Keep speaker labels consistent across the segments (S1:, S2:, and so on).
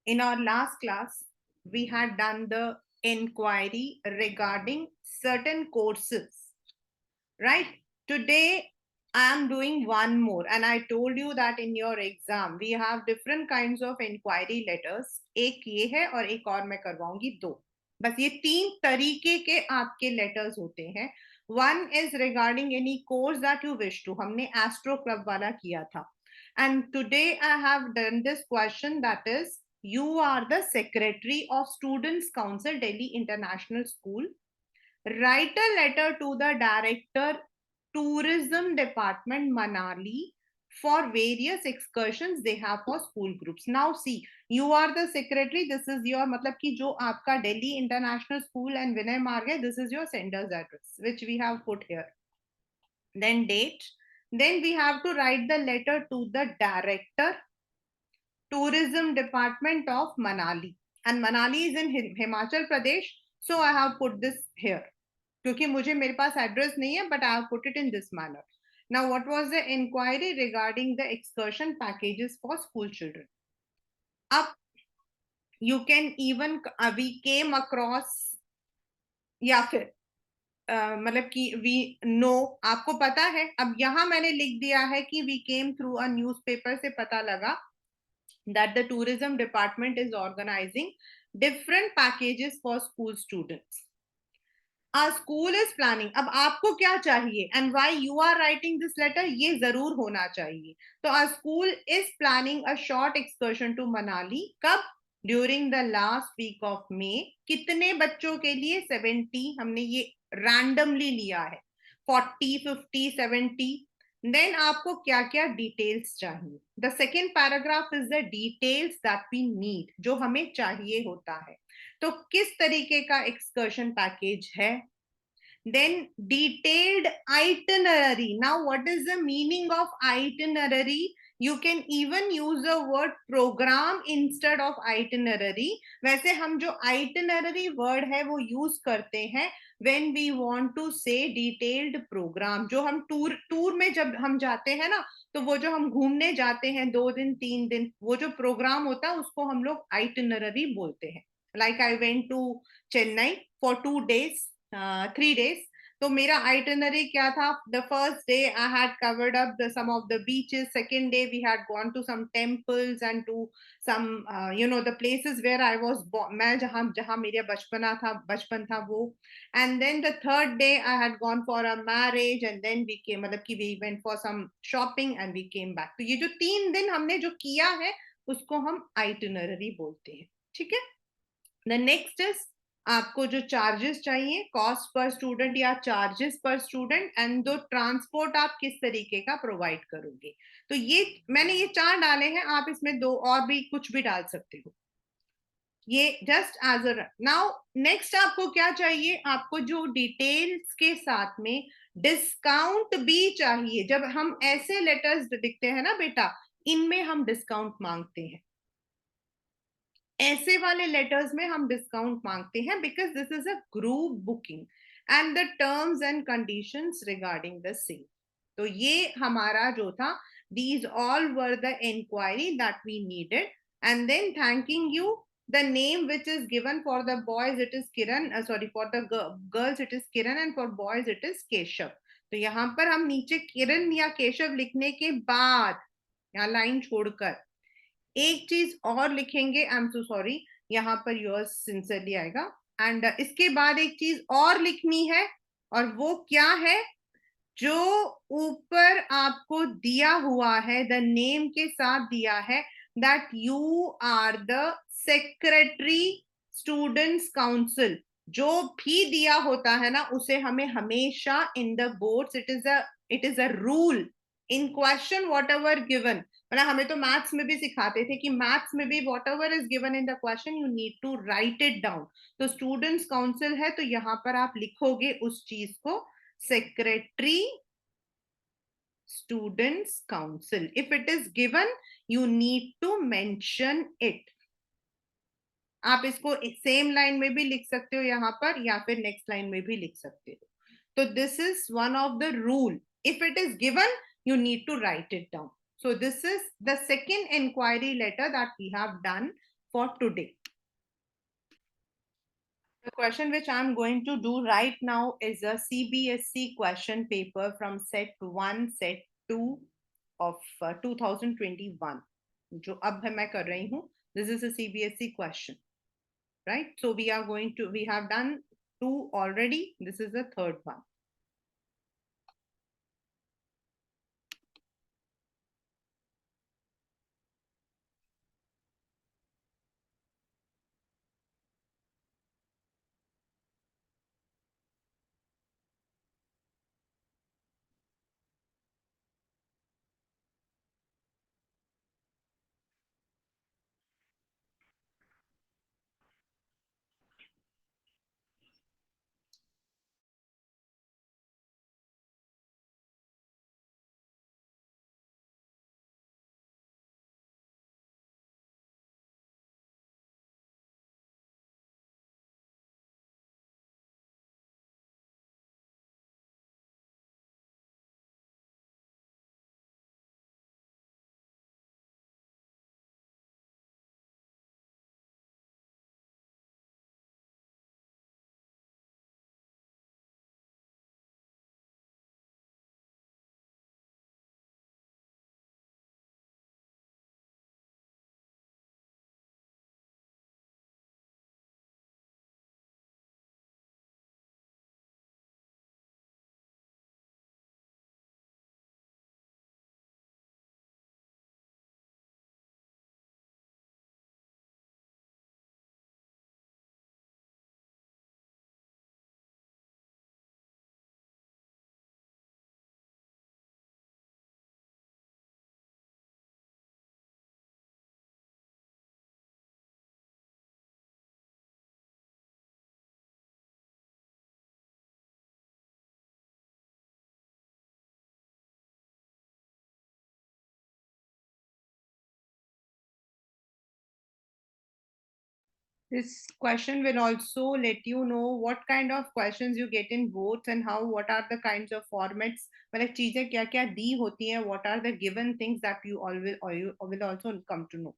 S1: In our last class, we had done the inquiry regarding certain courses, right? Today, I am doing one more, and I told you that in your exam we have different kinds of inquiry letters. एक ये है और एक और मैं करवाऊंगी दो. बस ये तीन तरीके के आपके लेटर्स होते हैं. One is regarding any course that you wish to. हमने एस्ट्रो क्लब वाला किया था. And today I have done this question, that is, you are the secretary of Students Council Delhi International School. Write a letter to the director, tourism department, Manali, for various excursions they have for school groups. Now see, you are the secretary. This is your मतलब कि जो आपका Delhi International School and Vinay Marg है, this is your sender's address, which we have put here. Then date. Then we have to write the letter to the director, tourism department of Manali, and Manali is in Himachal Pradesh, so I have put this here. क्योंकि मुझे मेरे पास address नहीं है, but I have put it in this manner. Now what was the inquiry regarding the excursion packages for school children. अब you can even we came across, या फिर मतलब कि वी नो, आपको पता है. अब यहां मैंने लिख दिया है कि we came through a newspaper से पता लगा that the tourism department is organizing different packages for school students. A school is planning. अब आपको क्या चाहिए and why you are writing this letter, ये जरूर होना चाहिए. तो a school is planning a short excursion to Manali. कब? During the last week of May. कितने बच्चों के लिए? 70. हमने ये randomly लिया है. 40, 50, 70. देन आपको क्या क्या डिटेल्स चाहिए. The second paragraph is the details that we need, जो हमें चाहिए होता है. तो किस तरीके का एक्सकर्शन पैकेज है. Then detailed itinerary. Now what is the meaning of itinerary? You can even use the word program instead of itinerary. वैसे हम जो itinerary word है वो use करते हैं when we want to say detailed program. जो हम टूर में जब हम जाते हैं ना, तो वो जो हम घूमने जाते हैं 2 दिन 3 दिन, वो जो प्रोग्राम होता है उसको हम लोग itinerary बोलते हैं. Like I went to Chennai for 2 days, 3 days. तो मेरा आइटनरी क्या था? The first day I had covered up the some of the beaches. Second day we had gone to some temples and to some the places where I was, मैं जहां जहां मेरा बचपन था वो. And then the third day I had gone for a marriage, and then we came, मतलब कि we went for some shopping and we came back. तो ये जो 3 दिन हमने जो किया है उसको हम आइटनरी बोलते हैं. ठीक है. द नेक्स्ट इज, आपको जो चार्जेस चाहिए, कॉस्ट पर स्टूडेंट या चार्जेस पर स्टूडेंट, एंड दो ट्रांसपोर्ट आप किस तरीके का प्रोवाइड करोगे. तो ये मैंने ये 4 डाले हैं, आप इसमें 2 और भी कुछ भी डाल सकते हो. ये just as a. Now next आपको क्या चाहिए? आपको जो डिटेल्स के साथ में डिस्काउंट भी चाहिए. जब हम ऐसे लेटर्स लिखते हैं ना बेटा, इनमें हम डिस्काउंट मांगते हैं. ऐसे वाले लेटर्स में हम डिस्काउंट मांगते हैं, because this is a group booking and the terms and conditions regarding the same. तो ये हमारा जो था, these all were the inquiry that we needed. And then thanking you, the name which is given, for the boys it is Kiran, sorry, for the girls it is Kiran, and for boys it is Keshav. तो यहाँ पर हम नीचे किरण या केशव लिखने के बाद, यहाँ लाइन छोड़कर एक चीज और लिखेंगे. आई एम सो सॉरी, यहाँ पर योर्स सिंसियरली आएगा. एंड इसके बाद एक चीज और लिखनी है, और वो क्या है? जो ऊपर आपको दिया हुआ है, द नेम के साथ दिया है, that you are the secretary students council. जो भी दिया होता है ना, उसे हमें हमेशा in the boards, it is a rule in question whatever given. मतलब हमें तो मैथ्स में भी सिखाते थे कि मैथ्स में भी whatever is given in the question you need to write it down. तो स्टूडेंट्स काउंसिल है, तो यहाँ पर आप लिखोगे उस चीज को, secretary students council. If it is given, you need to mention it. आप इसको सेम लाइन में भी लिख सकते हो यहाँ पर, या फिर नेक्स्ट लाइन में भी लिख सकते हो. तो this is one of the rule. If it is given, you need to write it down. So this is the second inquiry letter that we have done for today. The question which I'm going to do right now is a CBSE question paper from set 1, set 2 of 2021. जो अब मैं कर रही हूँ, this is a CBSE question, right? So we have done 2 already. This is the third one. This question will also let you know what kind of questions you get in boards and how what are the kinds of formats. मतलब चीजें क्या क्या दी होती हैं, what are the given things that you will also come to know.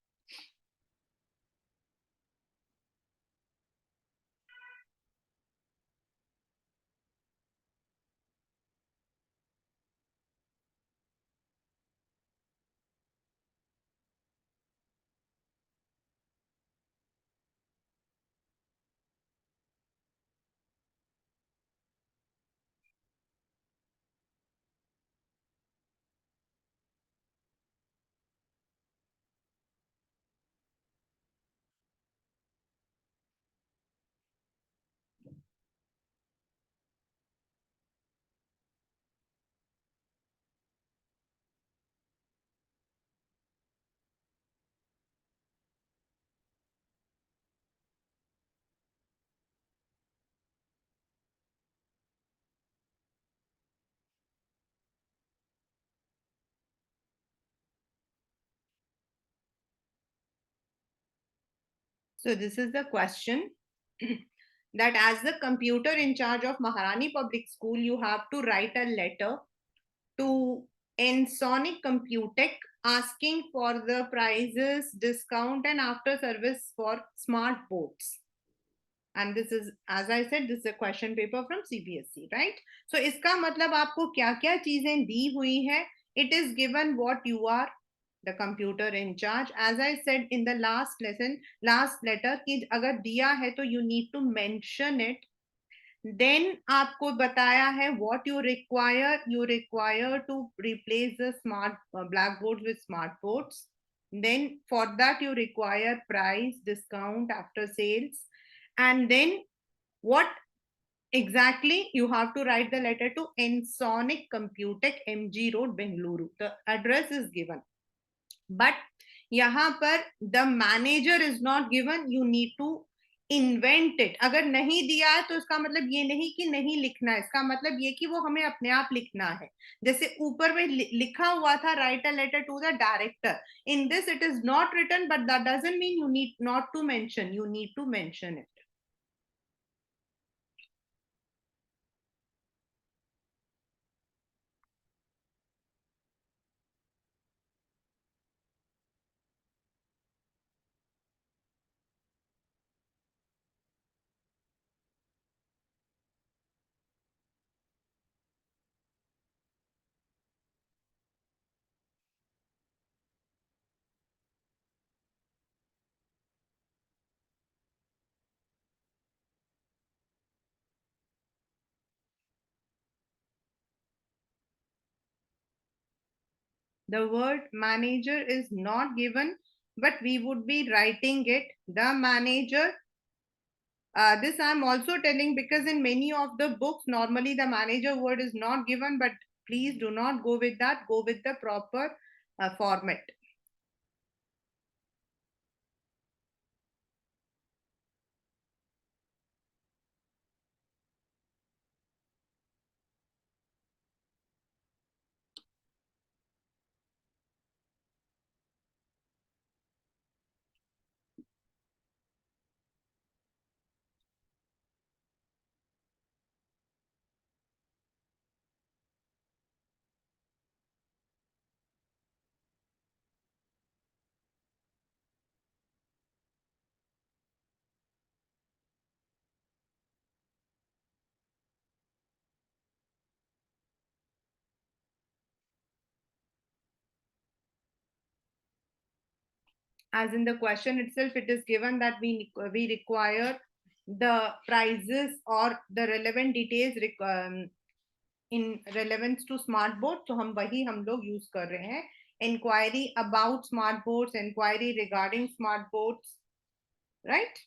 S1: So this is the question that as the computer in charge of Maharani Public School, you have to write a letter to Ensonic Computech asking for the prices, discount, and after service for smart boards. And this is, as I said, this is a question paper from CBSE, right? So इसका मतलब आपको क्या क्या चीजें दी हुई है? It is given what you are, the computer in charge. As I said in the last lesson, last letter, कि अगर दिया है तो you need to mention it. Then आपको बताया है what you require to replace the smart blackboards with smart boards. Then for that you require price, discount, after sales, and then what exactly you have to write the letter to Ensonic Computech, MG Road, Bengaluru. The address is given, but यहाँ पर the manager is not given. You need to invent it. अगर नहीं दिया है तो इसका मतलब ये नहीं कि नहीं लिखना है, इसका मतलब ये कि वो हमें अपने आप लिखना है. जैसे ऊपर में लिखा हुआ था write a letter to the director. In this it is not written, but that doesn't mean you need not to mention. You need to mention it. The word manager is not given, but we would be writing it the manager. This I'm also telling because in many of the books, normally the manager word is not given, but please do not go with that. Go with the proper format. As in the question itself, it is given that we require the prices or the relevant details in relevance to smart board, तो हम वही हम लोग use कर रहे हैं. Inquiry about smart boards, inquiry regarding smart boards, right?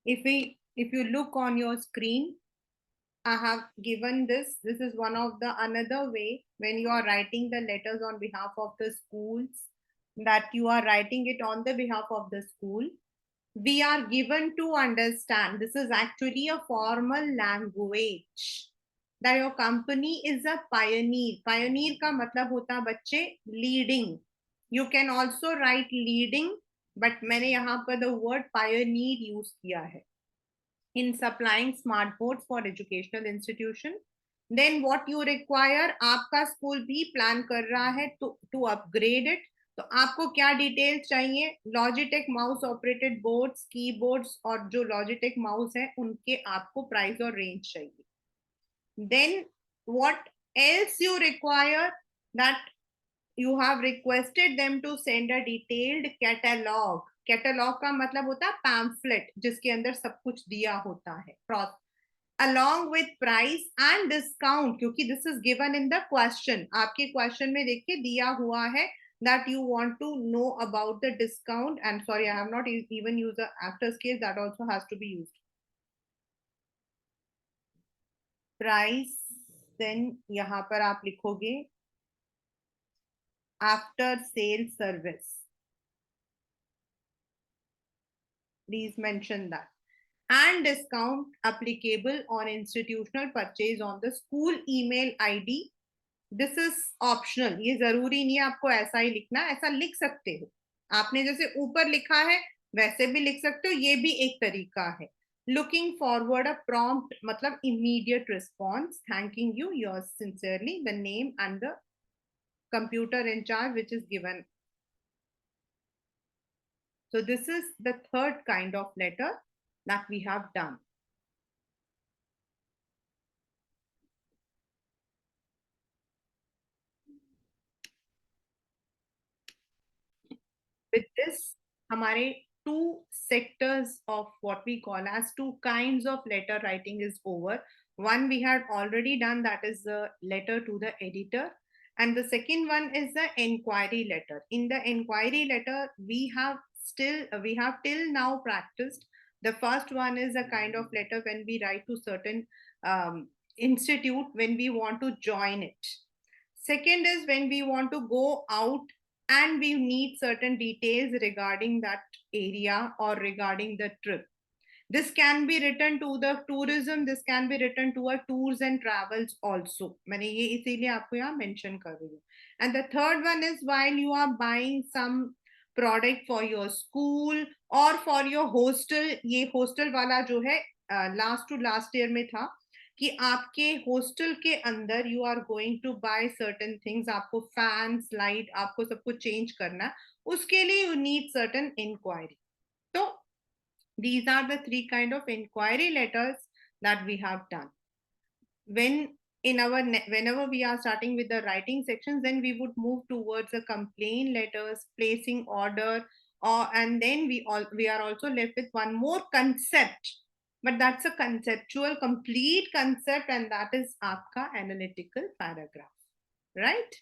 S1: if you look on your screen, I have given this. This is one of the another way when you are writing the letters on behalf of the schools, that you are writing it on the behalf of the school. We are given to understand this is actually a formal language that your company is a pioneer. Pioneer का मतलब होता है बच्चे leading. You can also write leading, but मैंने यहाँ पर the word pioneer use किया है. In supplying smart boards for educational institution, then what you require, आपका स्कूल भी प्लान कर रहा है to upgrade it, तो आपको क्या डिटेल्स चाहिए? Logitech mouse operated boards, keyboards और जो लॉजिटेक माउस है उनके आपको प्राइस और रेंज चाहिए. Then what else you require? That you have requested them to send a detailed catalog. Catalogue का मतलब होता है पैम्फलेट, जिसके अंदर सब कुछ दिया होता है, along with price and discount, क्योंकि this is given in the question. आपके क्वेश्चन में देखिए दिया हुआ है that you want to know about the discount. And sorry, I have not even used the after case, that also has to be used. Price, then यहाँ पर आप लिखोगे after sale service. Please mention that. And discount applicable on institutional purchase on the school email ID. This is optional. ये जरूरी नहीं है आपको ऐसा ही लिखना, ऐसा लिख सकते हो. आपने जैसे ऊपर लिखा है वैसे भी लिख सकते हो, ये भी एक तरीका है. Looking forward a prompt मतलब immediate response. Thanking you, yours sincerely, the name and the computer in charge which is given. So this is the third kind of letter that we have done. With this, हमारे two sectors of what we call as two kinds of letter writing is over. One we had already done, that is the letter to the editor. And the second one is the inquiry letter. In the inquiry letter, we have till now practiced. The first one is a kind of letter when we write to certain institute when we want to join it. Second is when we want to go out and we need certain details regarding that area or regarding the trip. This can be written to the tourism, this can be written to a tours and travels also. मैंने ये इसीलिए आपको यहाँ mention कर रही हूँ. And the third one is while you are buying some product for your school or for your hostel. ये hostel वाला जो है last to last year में था कि आपके हॉस्टल के अंदर you are going to buy certain things, आपको फैंस लाइट आपको सब कुछ चेंज करना है, उसके लिए यू नीड सर्टेन इंक्वायरी. तो these are the three kind of inquiry letters that we have done. Whenever we are starting with the writing sections, then we would move towards the complaint letters, placing order, and then we are also left with one more concept, but that's a conceptual complete concept, and that is aapka analytical paragraph, right?